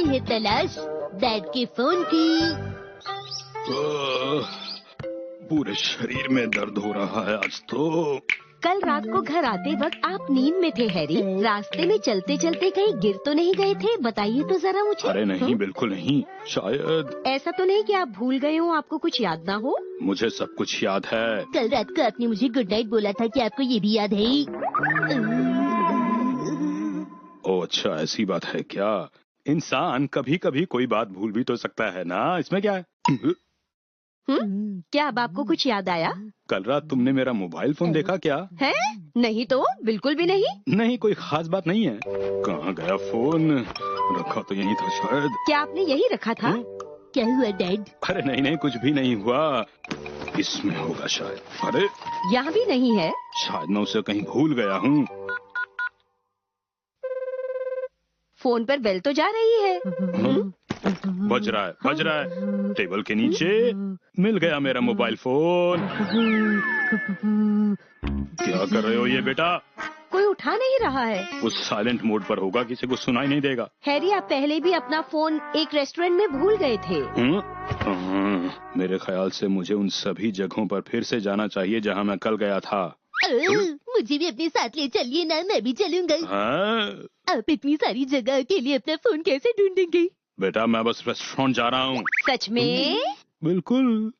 है तलाश डैड के फोन की। पूरे शरीर में दर्द हो रहा है आज तो। कल रात को घर आते वक्त आप नींद में थे हैरी। रास्ते में चलते चलते कहीं गिर तो नहीं गए थे? बताइए तो जरा मुझे। अरे नहीं, बिल्कुल नहीं। शायद ऐसा तो नहीं कि आप भूल गए हो, आपको कुछ याद ना हो? मुझे सब कुछ याद है। कल रात को आपने मुझे गुड नाइट बोला था, क्या आपको ये भी याद है? ओ अच्छा, ऐसी बात है क्या? इंसान कभी कभी कोई बात भूल भी तो सकता है ना, इसमें क्या है? क्या अब आपको कुछ याद आया? कल रात तुमने मेरा मोबाइल फोन देखा क्या? है? नहीं तो, बिल्कुल भी नहीं। नहीं, कोई खास बात नहीं है। कहाँ गया फोन? रखा तो यहीं था शायद। क्या आपने यही रखा था? क्या हुआ डैड? अरे नहीं नहीं, कुछ भी नहीं हुआ। इसमें होगा शायद। अरे यहाँ भी नहीं है। शायद मैं उसे कहीं भूल गया हूँ। फोन पर बेल तो जा रही है। बज रहा है, बज रहा है। टेबल के नीचे मिल गया मेरा मोबाइल फोन। क्या कर रहे हो ये बेटा? कोई उठा नहीं रहा है। उस साइलेंट मोड पर होगा, किसी को सुनाई नहीं देगा। हैरी, आप पहले भी अपना फोन एक रेस्टोरेंट में भूल गए थे। मेरे ख्याल से मुझे उन सभी जगहों पर फिर से जाना चाहिए जहाँ मैं कल गया था। मुझे भी अपने साथ ले चलिए ना, मैं भी चलूंगा। आप इतनी सारी जगह के लिए अपना फोन कैसे ढूंढेंगे? बेटा मैं बस रेस्टोरेंट जा रहा हूँ। सच में? बिल्कुल।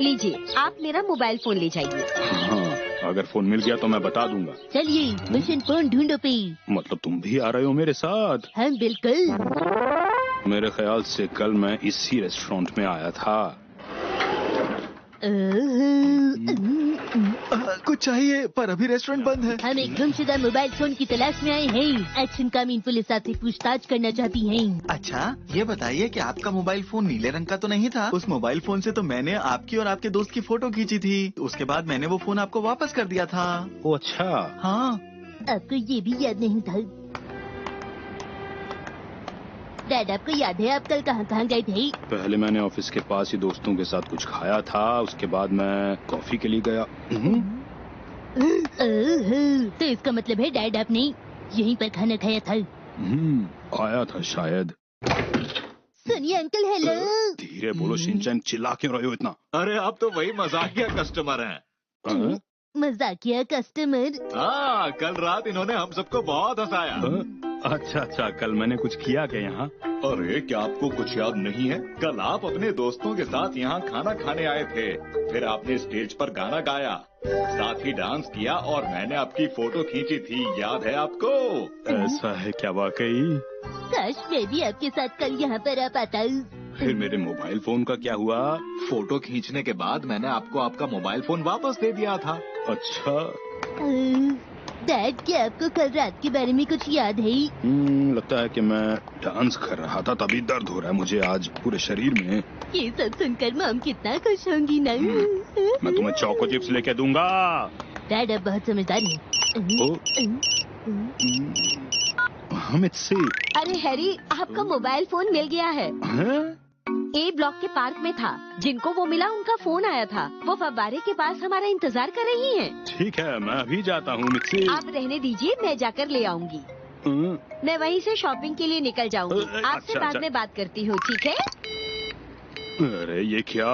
लीजिए, आप मेरा मोबाइल फोन ले जाइए। हाँ, अगर फोन मिल गया तो मैं बता दूंगा। चलिए मिशन फोन ढूंढो पे। मतलब तुम भी आ रहे हो मेरे साथ? हाँ बिल्कुल। मेरे ख्याल से कल मैं इसी रेस्टोरेंट में आया था। कुछ चाहिए पर अभी रेस्टोरेंट बंद है। हम एक गुमशुदा मोबाइल फोन की तलाश में आए हैं। एक्शन कामीन पुलिस आपसे पूछताछ करना चाहती है। अच्छा, ये बताइए कि आपका मोबाइल फोन नीले रंग का तो नहीं था? उस मोबाइल फोन से तो मैंने आपकी और आपके दोस्त की फोटो खींची थी। उसके बाद मैंने वो फोन आपको वापस कर दिया था। ओ अच्छा। हाँ। आपको ये भी याद नहीं था? डैड, आपको याद है आप कल कहाँ कहाँ गए थे? पहले मैंने ऑफिस के पास ही दोस्तों के साथ कुछ खाया था। उसके बाद मैं कॉफी के लिए गया। तो इसका मतलब है डैड आपने यहीं पर खाना खाया था? आया था शायद। सुनिए अंकल, हेलो। धीरे बोलो शिनचैन, चिल्ला क्यों रहे हो इतना? अरे आप तो वही मजाकिया कस्टमर हैं। मजाकिया कस्टमर? हाँ, कल रात इन्होंने हम सबको बहुत हंसाया। अच्छा अच्छा, कल मैंने कुछ किया क्या यहाँ? अरे क्या आपको कुछ याद नहीं है? कल आप अपने दोस्तों के साथ यहाँ खाना खाने आए थे। फिर आपने स्टेज पर गाना गाया, साथ ही डांस किया और मैंने आपकी फोटो खींची थी, याद है आपको? ऐसा है क्या वाकई? काश मैं भी आपके साथ कल यहाँ पर आ पाता। फिर मेरे मोबाइल फोन का क्या हुआ? फोटो खींचने के बाद मैंने आपको आपका मोबाइल फोन वापस दे दिया था। अच्छा। डैड, क्या आपको कल रात के बारे में कुछ याद है? लगता है कि मैं डांस कर रहा था, तभी दर्द हो रहा है मुझे आज पूरे शरीर में। ये सब सुनकर मॉम कितना खुश होंगी ना। मैं तुम्हें चोको चिप्स लेके दूंगा। डैड अब बहुत समझदार है। हामिद से। अरे हैरी, आपका मोबाइल फोन मिल गया है। ए ब्लॉक के पार्क में था। जिनको वो मिला उनका फोन आया था। वो फव्वारे के पास हमारा इंतजार कर रही हैं। ठीक है, मैं अभी जाता हूँ मिस्सी। आप रहने दीजिए, मैं जाकर ले आऊंगी। मैं वहीं से शॉपिंग के लिए निकल जाऊंगी। आपसे अच्छा, बाद अच्छा। में बात करती हूँ, ठीक है? अरे ये क्या?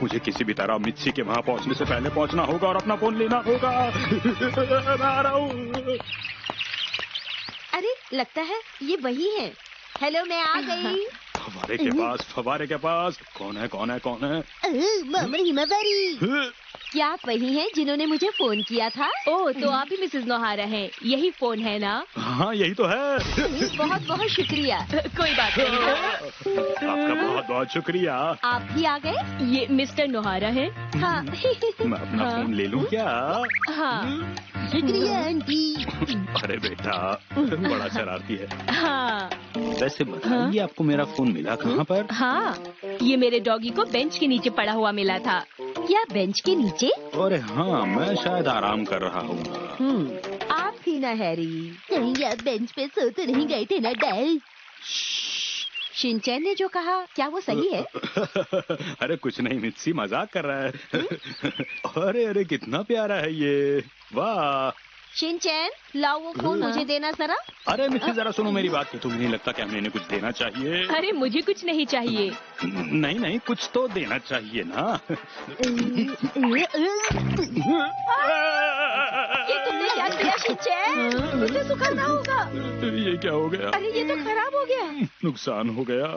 मुझे किसी भी तरह मिस्सी के वहाँ पहुँचने से पहले पहुँचना होगा और अपना फोन लेना होगा। मैं आ रहा हूँ। अरे लगता है ये वही है। हेलो, मैं आ गई। फव्वारे के पास। कौन है कौन है कौन है? मामा हिमावारी। क्या आप वही हैं जिन्होंने मुझे फोन किया था? ओह, तो आप ही मिसेस नोहारा हैं। यही फोन है ना? हाँ यही तो है। बहुत बहुत शुक्रिया। कोई बात नहीं। आपका बहुत बहुत शुक्रिया। आप भी आ गए? ये मिस्टर नोहारा है। हाँ। मैं अपना फोन ले लूं क्या? हाँ। शुक्रिया आंटी। अरे बेटा बड़ा शरारती है। हाँ। वैसे बताइए, आपको मेरा फोन मिला कहाँ पर? हाँ, ये मेरे डॉगी को बेंच के नीचे पड़ा हुआ मिला था। क्या बेंच के नीचे? अरे हाँ, मैं शायद आराम कर रहा हूँ। आप ही ना हैरी। कहीं आप बेंच पे सो तो नहीं गए थे ना डैड? शिनचैन ने जो कहा, क्या वो सही है? अरे कुछ नहीं मित्सी, मजाक कर रहा है। अरे अरे कितना प्यारा है ये। वाह, शिनचैन, लाओ वो फोन मुझे देना जरा। अरे मिस्सी जरा सुनो मेरी बात, तुम्हें नहीं लगता कि हमें इन्हें कुछ देना चाहिए? अरे मुझे कुछ नहीं चाहिए। नहीं नहीं, कुछ तो देना चाहिए ना। ये तुमने क्या किया शिनचैन? इसे सुखाना होगा। ये क्या हो गया? अरे ये तो खराब हो गया। नुकसान हो गया।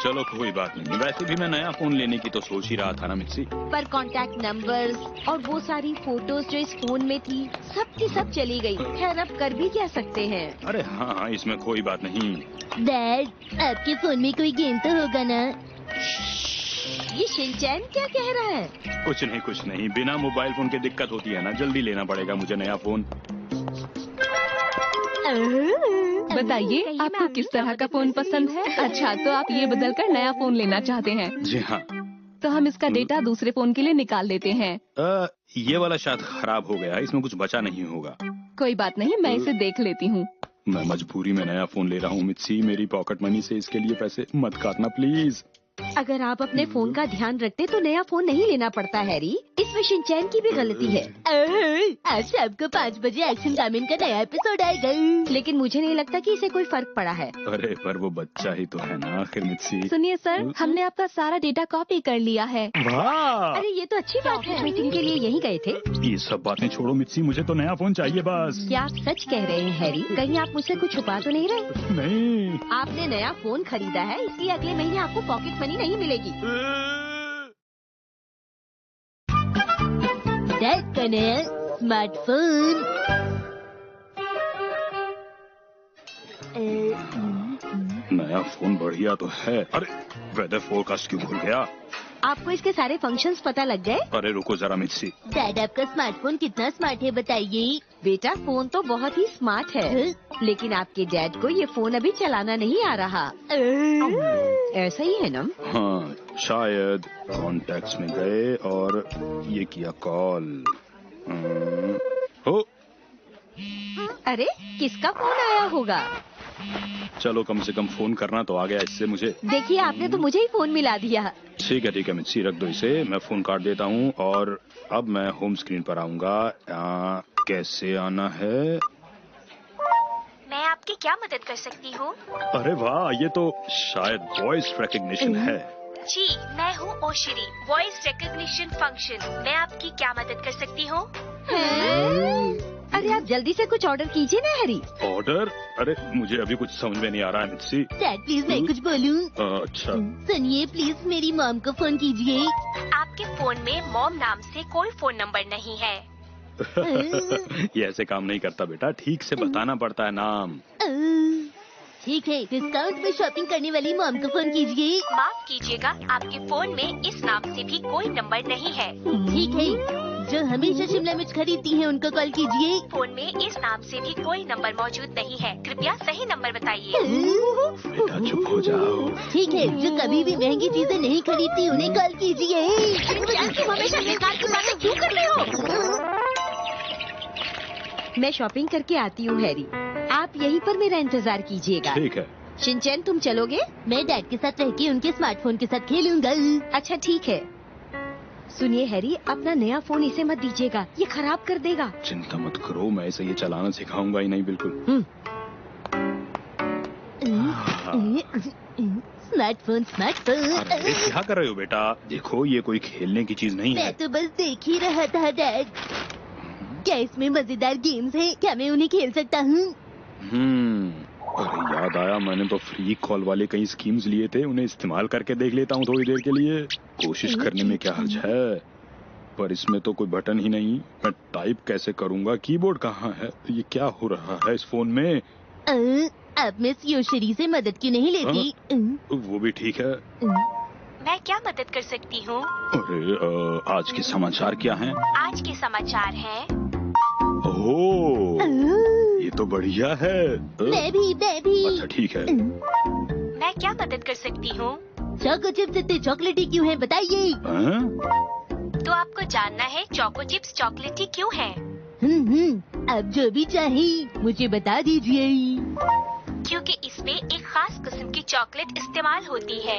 चलो कोई बात नहीं, वैसे भी मैं नया फोन लेने की तो सोच ही रहा था ना मिक्सी। पर कांटेक्ट नंबर्स और वो सारी फोटोज जो इस फोन में थी, सब की सब चली गई। खैर अब कर भी क्या सकते हैं। अरे हाँ हाँ, इसमें कोई बात नहीं। डैड, आपके फोन में कोई गेम तो होगा ना? ये शिनचैन क्या कह रहा है? कुछ नहीं, बिना मोबाइल फोन के दिक्कत होती है ना, जल्दी लेना पड़ेगा मुझे नया फोन। बताइए आपको किस तरह का फोन पसंद है? अच्छा, तो आप ये बदलकर नया फोन लेना चाहते हैं? जी हाँ। तो हम इसका डेटा दूसरे फोन के लिए निकाल देते हैं। ये वाला शायद खराब हो गया, इसमें कुछ बचा नहीं होगा। कोई बात नहीं, मैं इसे देख लेती हूँ। मैं मजबूरी में नया फोन ले रहा हूँ मित्सी, मेरी पॉकेट मनी से इसके लिए पैसे मत काटना प्लीज। अगर आप अपने फोन का ध्यान रखते तो नया फोन नहीं लेना पड़ता हैरी। इसमें शिनचैन की भी गलती है। आज शाम को 5 बजे एक्शन कामिन का नया एपिसोड आएगा। लेकिन मुझे नहीं लगता कि इसे कोई फर्क पड़ा है। अरे पर वो बच्चा ही तो है ना आखिर मित्सी। सुनिए सर, हमने आपका सारा डेटा कॉपी कर लिया है। वाह! अरे ये तो अच्छी बात है। मीटिंग के लिए यहीं गए थे? ये सब बातें छोड़ो मित्सी, मुझे तो नया फोन चाहिए बस। क्या आप सच कह रहे हैं हैरी? कहीं आप मुझसे कुछ छुपा तो नहीं रहे? नहीं। आपने नया फोन खरीदा है, इसलिए अगले महीने आपको पॉकेट मनी नहीं मिलेगी। डैड का नया स्मार्टफोन। नया फोन बढ़िया तो है। अरे वेदर फोरकास्ट क्यों भूल गया? आपको इसके सारे फंक्शंस पता लग गए? अरे रुको जरा मित्सी। डैड, आपका स्मार्टफोन कितना स्मार्ट है बताइए? बेटा फोन तो बहुत ही स्मार्ट है, लेकिन आपके डैड को ये फोन अभी चलाना नहीं आ रहा। ऐसा ही है ना? हाँ शायद कॉन्टैक्ट्स में गए और ये किया कॉल। हो अरे किसका फोन आया होगा? चलो कम से कम फोन करना तो आ गया इससे मुझे। देखिए आपने तो मुझे ही फोन मिला दिया। ठीक है मित्सी, रख दो इसे, मैं फोन काट देता हूँ और अब मैं होम स्क्रीन पर आऊँगा। कैसे आना है? मैं आपकी क्या मदद कर सकती हूँ? अरे वाह, ये तो शायद वॉइस रिकग्निशन है। जी, मैं हूँ ओशरी, वॉइस रिकग्निशन फंक्शन। मैं आपकी क्या मदद कर सकती हूँ? अरे आप जल्दी से कुछ ऑर्डर कीजिए ना हैरी। ऑर्डर? अरे मुझे अभी कुछ समझ में नहीं आ रहा है मित्सी। डैड प्लीज मैं कुछ बोलूं? अच्छा। सुनिए प्लीज मेरी मॉम को फोन कीजिए। आपके फोन में मॉम नाम से कोई फोन नंबर नहीं है। ये ऐसे काम नहीं करता बेटा, ठीक से बताना पड़ता है नाम। ठीक है, डिस्काउंट में शॉपिंग करने वाली मॉम को फोन कीजिए। माफ कीजिएगा, आपके फोन में इस नाम से भी कोई नंबर नहीं है। ठीक है, जो हमेशा शिमला मिर्च खरीदती हैं उनको कॉल कीजिए। फोन में इस नाम से भी कोई नंबर मौजूद नहीं है, कृपया सही नंबर बताइए। बेटा चुप हो जाओ। ठीक है, जो कभी भी महंगी चीजें नहीं खरीदती उन्हें कॉल कीजिए। तुम हमेशा बेकार की बातें क्यों कर रहे हो? मैं शॉपिंग करके आती हूँ हैरी, आप यहीं पर मेरा इंतजार कीजिएगा। ठीक है। शिनचैन तुम चलोगे? मैं डैड के साथ रह के उनके स्मार्टफोन के साथ खेलूंगा। अच्छा ठीक है। सुनिए हैरी, अपना नया फोन इसे मत दीजिएगा, ये खराब कर देगा। चिंता मत करो, मैं इसे ये चलाना सिखाऊंगा ही नहीं बिल्कुल। स्मार्टफोन अरे क्या कर रहे हो बेटा? देखो ये कोई खेलने की चीज नहीं है। मैं तो बस देख ही रहा था डैड। क्या इसमें मजेदार गेम्स हैं? क्या मैं उन्हें खेल सकता हूँ? अरे याद आया, मैंने तो फ्री कॉल वाले कई स्कीम्स लिए थे, उन्हें इस्तेमाल करके देख लेता हूँ थोड़ी देर के लिए। कोशिश करने में क्या हर्ज है? पर इसमें तो कोई बटन ही नहीं, मैं टाइप कैसे करूँगा? कीबोर्ड कहाँ है? ये क्या हो रहा है इस फोन में? अब मैं योशरी से मदद क्यों नहीं लेती? वो भी ठीक है। मैं क्या मदद कर सकती हूँ? अरे आज के समाचार क्या हैं? आज के समाचार हैं। ओह, ये तो बढ़िया है। मैं भी। अच्छा ठीक है। मैं क्या मदद कर सकती हूँ? चोको चिप्स इतने चॉकलेटी क्यों हैं बताइए? तो आपको जानना है चोको चिप्स चॉकलेटी क्यों हैं? अब जो भी चाहिए मुझे बता दीजिए। क्योंकि इसमें एक खास किस्म की चॉकलेट इस्तेमाल होती है।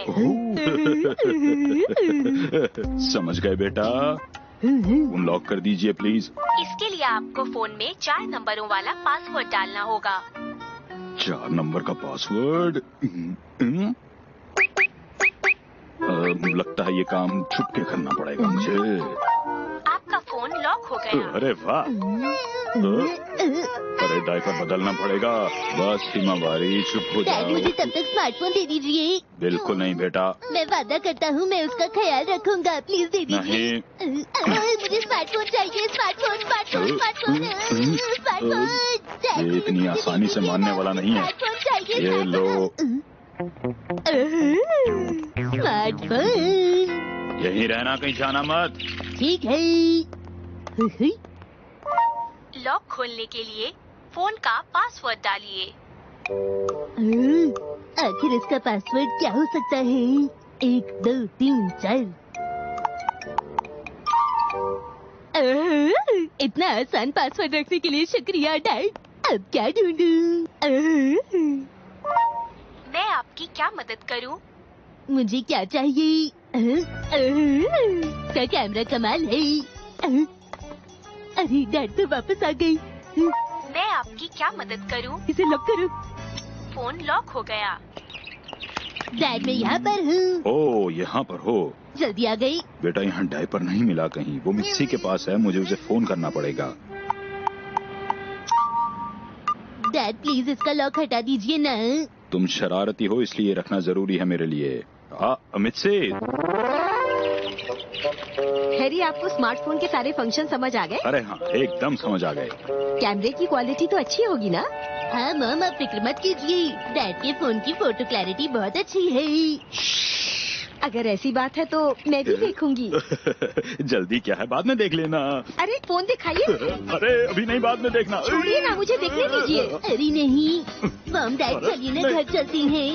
समझ गए बेटा। अनलॉक कर दीजिए प्लीज। इसके लिए आपको फोन में 4 नंबरों वाला पासवर्ड डालना होगा। 4 नंबर का पासवर्ड। लगता है ये काम छुप के करना पड़ेगा मुझे। आपका फोन लॉक हो गया। अरे वाह। अरे डायपर बदलना पड़ेगा। बस हिमावारी चुप हो डैड, जाओ। मुझे तब तक स्मार्टफोन दे दीजिए। बिल्कुल नहीं बेटा। मैं वादा करता हूँ मैं उसका ख्याल रखूंगा। प्लीज दे दीजिए। नहीं। मुझे स्मार्टफोन चाहिए। Smartphone smartphone smartphone smartphone. ये इतनी आसानी से मानने वाला नहीं है। स्मार्टफोन चाहिए। ये लो। स्मार्टफोन। यहीं रहना, कहीं जाना मत। ठीक है। लॉक खोलने के लिए फोन का पासवर्ड डालिए। आखिर इसका पासवर्ड क्या हो सकता है? 1 2 3 4। इतना आसान पासवर्ड रखने के लिए शुक्रिया डैड। अब क्या ढूंढूं? मैं आपकी क्या मदद करूं? मुझे क्या चाहिए? का कैमरा कमाल है। अरे डैड तो वापस आ गई। मैं आपकी क्या मदद करूं? इसे लॉक करो। फोन लॉक हो गया। डैड मैं यहाँ पर हूँ। ओ, यहाँ पर हो। जल्दी आ गई। बेटा यहाँ डायपर नहीं मिला कहीं। वो मिस्सी के पास है, मुझे उसे फोन करना पड़ेगा। डैड प्लीज इसका लॉक हटा दीजिए ना। तुम शरारती हो इसलिए रखना जरूरी है मेरे लिए। अमित से। हैरी, आपको स्मार्टफोन के सारे फंक्शन समझ आ गए? अरे हाँ, एकदम समझ आ गए। कैमरे की क्वालिटी तो अच्छी होगी ना? हाँ मॉम, आप फिक्र मत कीजिए। डैड के फोन की फोटो क्लैरिटी बहुत अच्छी है। अगर ऐसी बात है तो मैं भी देखूंगी। जल्दी क्या है, बाद में देख लेना। अरे फोन दिखाइए। अरे अभी नहीं, बाद में देखना। छोड़िए ना, मुझे देखने दीजिए। अरे नहीं मॉम डैड, चलिए ना घर चलती हैं।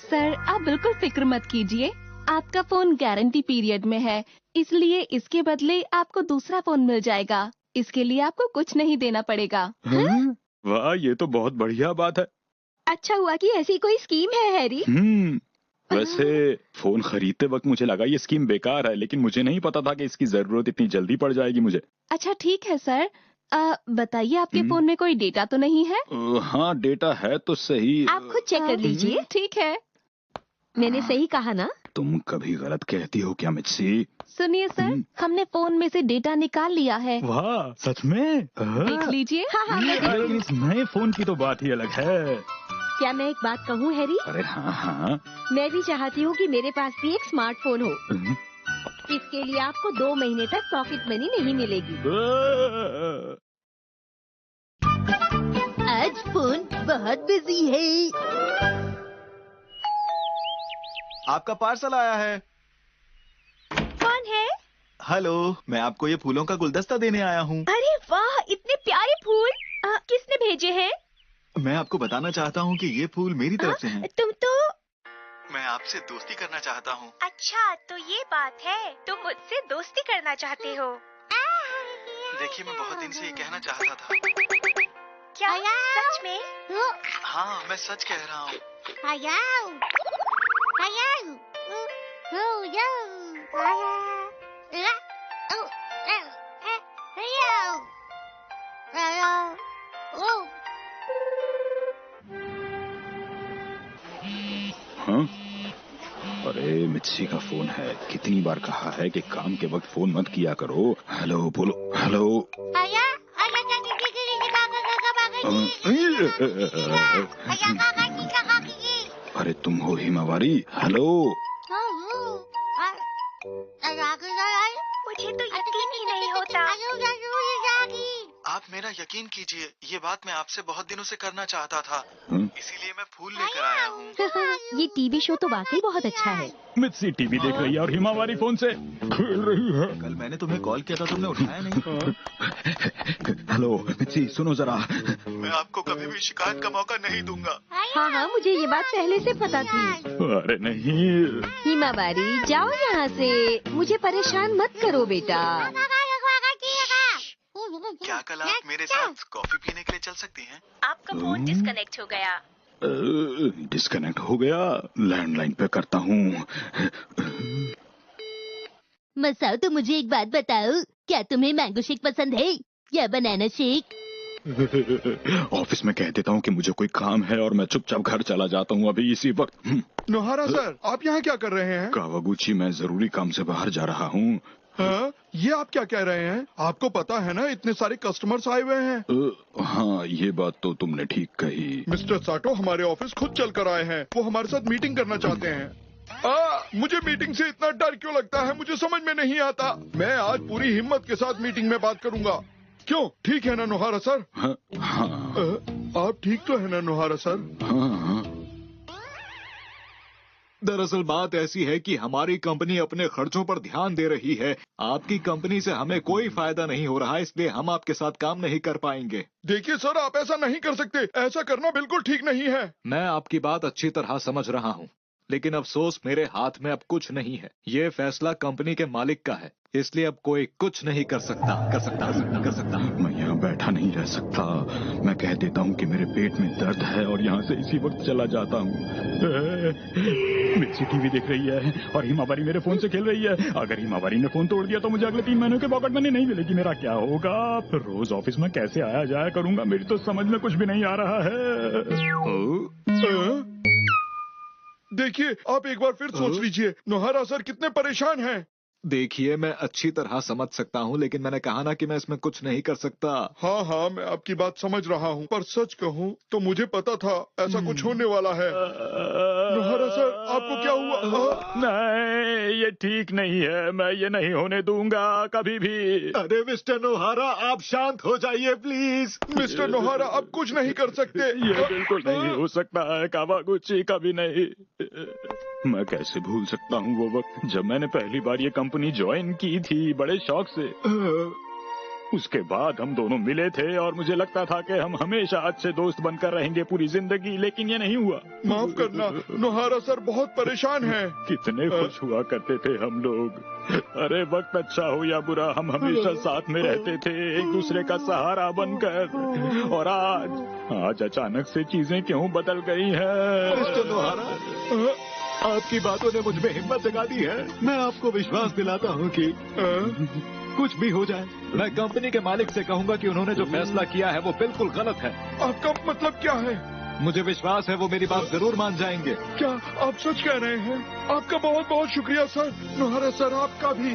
सर, आप बिल्कुल फिक्र मत कीजिए। आपका फोन गारंटी पीरियड में है, इसलिए इसके बदले आपको दूसरा फोन मिल जाएगा। इसके लिए आपको कुछ नहीं देना पड़ेगा। वाह, ये तो बहुत बढ़िया बात है। अच्छा हुआ कि ऐसी कोई स्कीम है हैरी। वैसे फोन खरीदते वक्त मुझे लगा ये स्कीम बेकार है, लेकिन मुझे नहीं पता था कि इसकी जरूरत इतनी जल्दी पड़ जाएगी मुझे। अच्छा ठीक है सर, बताइए आपके फोन में कोई डेटा तो नहीं है? हाँ, डेटा है तो सही। आप खुद चेक कर लीजिए। ठीक है। मैंने सही कहा ना? तुम कभी गलत कहती हो क्या मित्सी? सुनिए सर, हमने फोन में से डेटा निकाल लिया है। वाह, सच में? देख लीजिए। हाँ, लेकिन इस नए फोन की तो बात ही अलग है। क्या मैं एक बात कहूँ हैरी? अरे हाँ। मैं भी चाहती हूँ कि मेरे पास भी एक स्मार्टफोन हो। इसके लिए आपको 2 महीने तक पॉकेट मनी नहीं मिलेगी। आज फोन बहुत बिजी है। आपका पार्सल आया है। कौन है? हेलो, मैं आपको ये फूलों का गुलदस्ता देने आया हूँ। अरे वाह, इतने प्यारे फूल। किसने भेजे हैं? मैं आपको बताना चाहता हूँ कि ये फूल मेरी तरफ से हैं। तुम तो मैं आपसे दोस्ती करना चाहता हूँ। अच्छा, तो ये बात है, तुम मुझसे दोस्ती करना चाहते हो। देखिए, मैं बहुत दिन से ये कहना चाहता था। क्या सच में? हाँ, मैं सच कह रहा हूँ। हाँ? अरे मित्सी का फोन है। कितनी बार कहा है कि काम के वक्त फोन मत किया करो। हेलो बोलो। हेलो। अरे तुम हो हिमावारी? हेलो। मुझे तो यकीन ही नहीं होता। आप मेरा यकीन कीजिए, ये बात मैं आपसे बहुत दिनों से करना चाहता था, इसीलिए मैं फूल लेकर आया हूँ। ये टीवी शो तो वाकई बहुत अच्छा है। मित्सी टीवी देख रही है और हिमावारी फोन से खेल रही है। कल मैंने तुम्हें कॉल किया था, तुमने उठाया नहीं। हेलो मित्सी, सुनो जरा। मैं आपको कभी भी शिकायत का मौका नहीं दूंगा। हाँ हाँ, मुझे ये बात पहले से पता थी। अरे नहीं। हिमावारी, जाओ यहाँ से, मुझे परेशान मत करो बेटा। क्या कल आप मेरे साथ कॉफी पीने के लिए चल सकती हैं? आपका फोन डिस्कनेक्ट हो गया। डिस्कनेक्ट हो गया, लैंडलाइन पे करता हूँ। मसाओ, तो मुझे एक बात बताओ, क्या तुम्हें मैंगो शेक पसंद है या बनाना शेक? ऑफिस में कह देता हूँ कि मुझे कोई काम है और मैं चुपचाप घर चला जाता हूँ अभी इसी वक्त। नोहारा सर, आप यहाँ क्या कर रहे हैं? कावागुची, मैं जरूरी काम से बाहर जा रहा हूँ। हाँ? ये आप क्या कह रहे हैं? आपको पता है ना, इतने सारे कस्टमर्स आए हुए हैं। हाँ, ये बात तो तुमने ठीक कही। मिस्टर साटो हमारे ऑफिस खुद चल कर आए हैं। वो हमारे साथ मीटिंग करना चाहते हैं। मुझे मीटिंग से इतना डर क्यों लगता है, मुझे समझ में नहीं आता। मैं आज पूरी हिम्मत के साथ मीटिंग में बात करूंगा। क्यों, ठीक है ना नोहारा सर? हाँ, हाँ। आप ठीक तो है ना नोहारा सर? हाँ। दरअसल बात ऐसी है कि हमारी कंपनी अपने खर्चों पर ध्यान दे रही है। आपकी कंपनी से हमें कोई फायदा नहीं हो रहा, इसलिए हम आपके साथ काम नहीं कर पाएंगे। देखिए सर, आप ऐसा नहीं कर सकते, ऐसा करना बिल्कुल ठीक नहीं है। मैं आपकी बात अच्छी तरह समझ रहा हूँ, लेकिन अफसोस मेरे हाथ में अब कुछ नहीं है। ये फैसला कंपनी के मालिक का है, इसलिए अब कोई कुछ नहीं कर सकता। मैं यहाँ बैठा नहीं रह सकता। मैं कह देता हूँ कि मेरे पेट में दर्द है और यहाँ से इसी वक्त चला जाता हूँ। मिर्ची टीवी देख रही है और हिमावारी मेरे फोन से खेल रही है। अगर हिमावारी ने फोन तोड़ दिया तो मुझे अगले 3 महीनों के पॉकेट मनी नहीं मिलेगी। मेरा क्या होगा? रोज ऑफिस में कैसे आया जाया करूंगा? मेरी तो समझ में कुछ भी नहीं आ रहा है। देखिए, आप एक बार फिर सोच लीजिए, नोहारा सर कितने परेशान हैं। देखिए, मैं अच्छी तरह समझ सकता हूँ, लेकिन मैंने कहा ना कि मैं इसमें कुछ नहीं कर सकता। हाँ हाँ, मैं आपकी बात समझ रहा हूँ, पर सच कहूँ तो मुझे पता था ऐसा कुछ होने वाला है। नोहारा सर, आपको क्या हुआ? नहीं, ये ठीक नहीं है। मैं ये नहीं होने दूंगा कभी भी। अरे मिस्टर नोहारा, आप शांत हो जाइए प्लीज। मिस्टर नोहारा, आप कुछ नहीं कर सकते। ये बिल्कुल नहीं हो सकता है कावागुची, कभी नहीं। मैं कैसे भूल सकता हूँ वो वक्त जब मैंने पहली बार ये कंपनी ज्वाइन की थी, बड़े शौक से। उसके बाद हम दोनों मिले थे और मुझे लगता था कि हम हमेशा अच्छे दोस्त बनकर रहेंगे पूरी जिंदगी, लेकिन ये नहीं हुआ। माफ करना, नोहारा सर बहुत परेशान हैं। कितने खुश हुआ करते थे हम लोग। अरे वक्त अच्छा हो या बुरा, हम हमेशा साथ में रहते थे, एक दूसरे का सहारा बनकर। और आज अचानक से चीजें क्यों बदल गई हैं? मिस्टर नोहारा, आपकी बातों ने मुझ में हिम्मत जगा दी है। मैं आपको विश्वास दिलाता हूँ कि कुछ भी हो जाए, मैं कंपनी के मालिक से कहूँगा कि उन्होंने जो फैसला किया है वो बिल्कुल गलत है। आपका मतलब क्या है? मुझे विश्वास है वो मेरी बात जरूर मान जाएंगे। क्या आप सच कह रहे हैं? आपका बहुत बहुत शुक्रिया सर। नोहारा सर, आपका भी।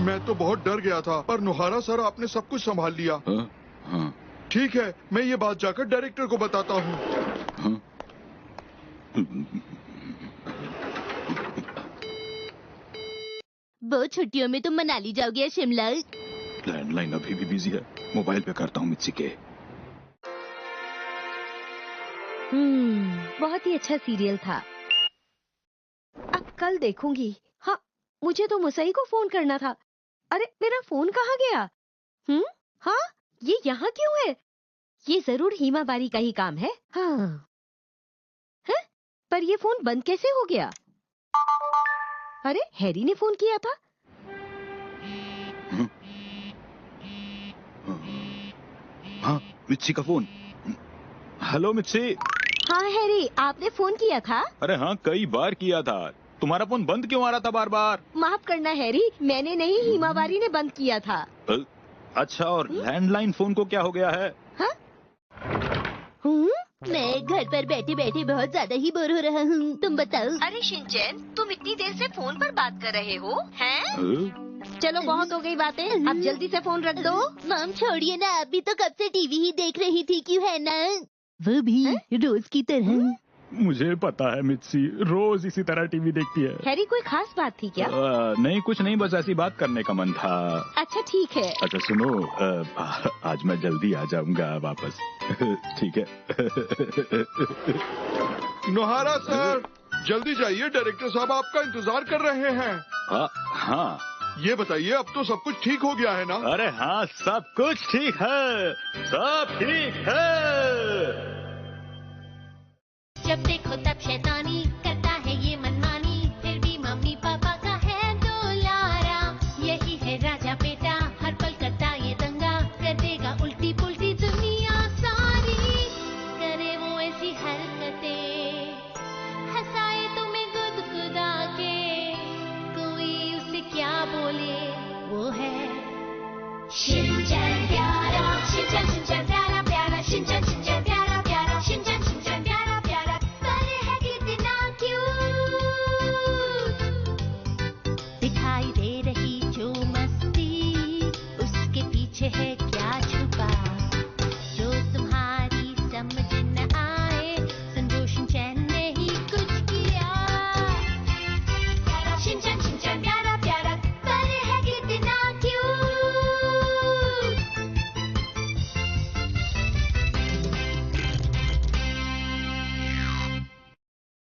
मैं तो बहुत डर गया था, पर नोहारा सर आपने सब कुछ संभाल लिया। ठीक है, मैं ये बात जाकर डायरेक्टर को बताता हूँ। बहुत छुट्टियों में तुम मनाली जाओगे या शिमला? लैंडलाइन अभी भी बिजी है, मोबाइल पे करता हूँ मित्सी के। बहुत ही अच्छा सीरियल था। अब कल देखूंगी। हाँ, मुझे तो मुसई को फोन करना था। अरे मेरा फोन कहाँ गया? हाँ, ये यहाँ क्यों है? ये जरूर हिमावारी का ही काम है। हाँ, है? पर ये फोन बंद कैसे हो गया? अरे हैरी ने फोन किया था। हाँ, मित्सी का फोन। हेलो मित्सी। हाँ हैरी, आपने फोन किया था? अरे हाँ, कई बार किया था। तुम्हारा फोन बंद क्यों आ रहा था बार बार? माफ करना हैरी, मैंने नहीं, हिमावारी ने बंद किया था। अच्छा, और लैंडलाइन फोन को क्या हो गया है? हाँ? मैं घर पर बैठे बैठे बहुत ज्यादा ही बोर हो रहा हूँ, तुम बताओ। अरे शिनचैन, तुम इतनी देर से फोन पर बात कर रहे हो हैं? चलो बहुत हो गई बातें, अब जल्दी से फोन रख दो। मम छोड़िए ना, अभी तो कब से टीवी ही देख रही थी, क्यों है ना? वो भी रोज की तरह। मुझे पता है मित्सी रोज इसी तरह टीवी देखती है। हैरी कोई खास बात थी क्या? नहीं कुछ नहीं, बस ऐसी बात करने का मन था। अच्छा ठीक है। अच्छा सुनो, आज मैं जल्दी आ जाऊंगा वापस। ठीक है। नोहारा सर जल्दी जाइए, डायरेक्टर साहब आपका इंतजार कर रहे हैं। हाँ ये बताइए अब तो सब कुछ ठीक हो गया है ना? अरे हाँ सब कुछ ठीक है, सब ठीक है। जब देखो तब शैतानी करता है ये मनमानी, फिर भी मम्मी पापा का है दुलारा। यही है राजा बेटा, हर पल करता ये दंगा, कर देगा उल्टी पुल्टी दुनिया सारी। करे वो ऐसी हरकतें, हंसाए तुम्हें गुदगुदा के, कोई उसे क्या बोले वो है शिनचैन प्यारा, शिनचैन शिनचैन